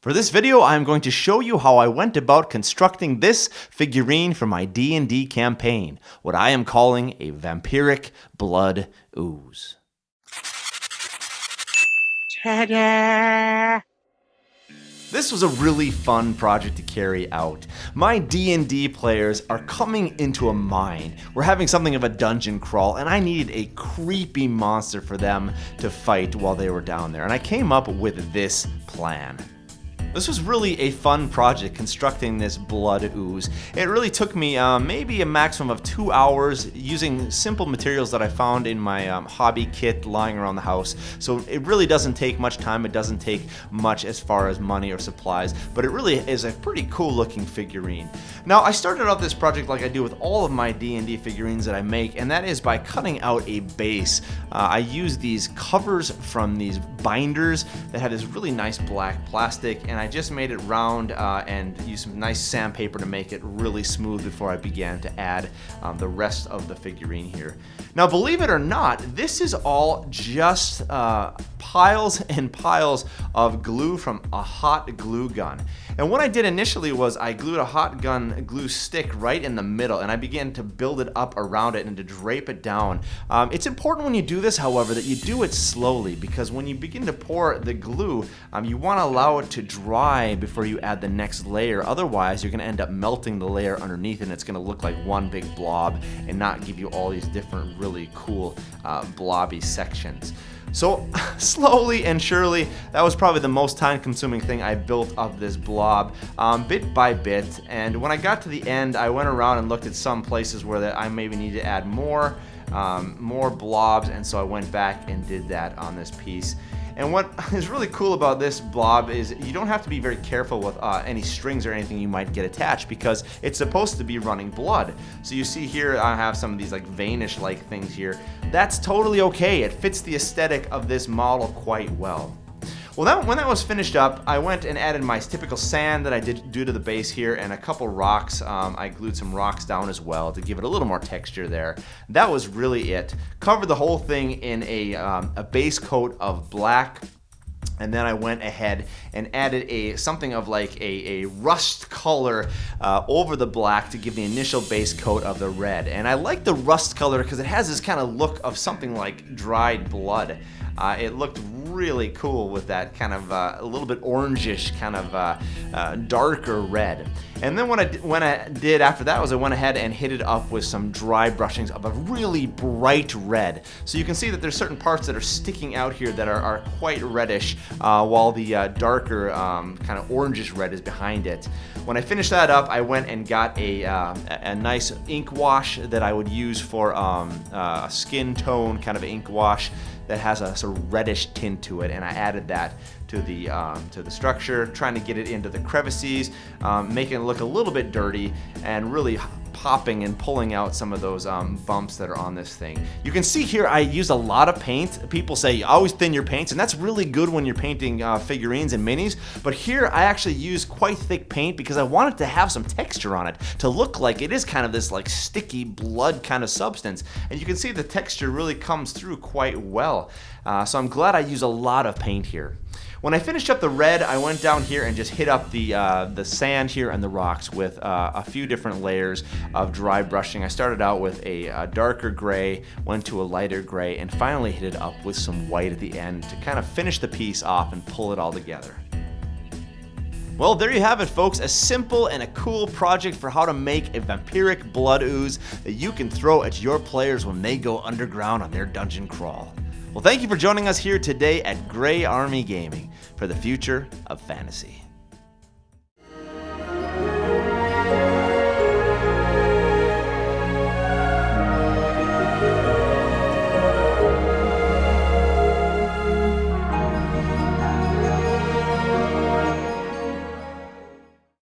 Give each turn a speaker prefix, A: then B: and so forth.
A: For this video, I'm going to show you how I went about constructing this figurine for my D&D campaign, what I am calling a Vampiric Blood Ooze. Ta-da! This was a really fun project to carry out. My D&D players are coming into a mine. We're having something of a dungeon crawl, and I needed a creepy monster for them to fight while they were down there, and I came up with this plan. This was really a fun project, constructing this blood ooze. It really took me maybe a maximum of 2 hours using simple materials that I found in my hobby kit lying around the house. So it really doesn't take much time, it doesn't take much as far as money or supplies, but it really is a pretty cool looking figurine. Now, I started out this project like I do with all of my D&D figurines that I make, and that is by cutting out a base. I use these covers from these binders that have this really nice black plastic, and I just made it round and used some nice sandpaper to make it really smooth before I began to add the rest of the figurine here. Now, believe it or not, this is all just piles and piles of glue from a hot glue gun. And what I did initially was I glued a hot gun glue stick right in the middle, and I began to build it up around it and to drape it down. It's important when you do this, however, that you do it slowly, because when you begin to pour the glue, you want to allow it to dry before you add the next layer. Otherwise, you're going to end up melting the layer underneath, and it's going to look like one big blob and not give you all these different really cool blobby sections. So slowly and surely, that was probably the most time-consuming thing I built of this blob, bit by bit. And when I got to the end, I went around and looked at some places where I maybe needed to add more blobs, and so I went back and did that on this piece. And what is really cool about this blob is you don't have to be very careful with any strings or anything you might get attached, because it's supposed to be running blood. So you see here I have some of these like veinish like things here. That's totally okay. It fits the aesthetic of this model quite well. Well, when that was finished up, I went and added my typical sand that I did do to the base here, and a couple rocks. I glued some rocks down as well to give it a little more texture there. That was really it. Covered the whole thing in a base coat of black. And then I went ahead and added something of like a rust color over the black to give the initial base coat of the red. And I like the rust color because it has this kind of look of something like dried blood. It looked really cool with that kind of a little bit orangish kind of darker red. And then what I did after that was I went ahead and hit it up with some dry brushings of a really bright red. So you can see that there's certain parts that are sticking out here that are quite reddish, while the darker kind of orangish red is behind it. When I finished that up, I went and got a nice ink wash that I would use for a skin tone kind of ink wash that has a sort of reddish tint to it, and I added that to the structure, trying to get it into the crevices, making it look a little bit dirty, and really popping and pulling out some of those bumps that are on this thing. You can see here I use a lot of paint. People say you always thin your paints, and that's really good when you're painting figurines and minis, but here I actually use quite thick paint because I want it to have some texture on it, to look like it is kind of this like sticky blood kind of substance, and you can see the texture really comes through quite well. So I'm glad I use a lot of paint here. When I finished up the red, I went down here and just hit up the sand here and the rocks with a few different layers of dry brushing. I started out with a darker gray, went to a lighter gray, and finally hit it up with some white at the end to kind of finish the piece off and pull it all together. Well, there you have it, folks. A simple and a cool project for how to make a vampiric blood ooze that you can throw at your players when they go underground on their dungeon crawl. Well, thank you for joining us here today at Grey Army Gaming for the future of fantasy.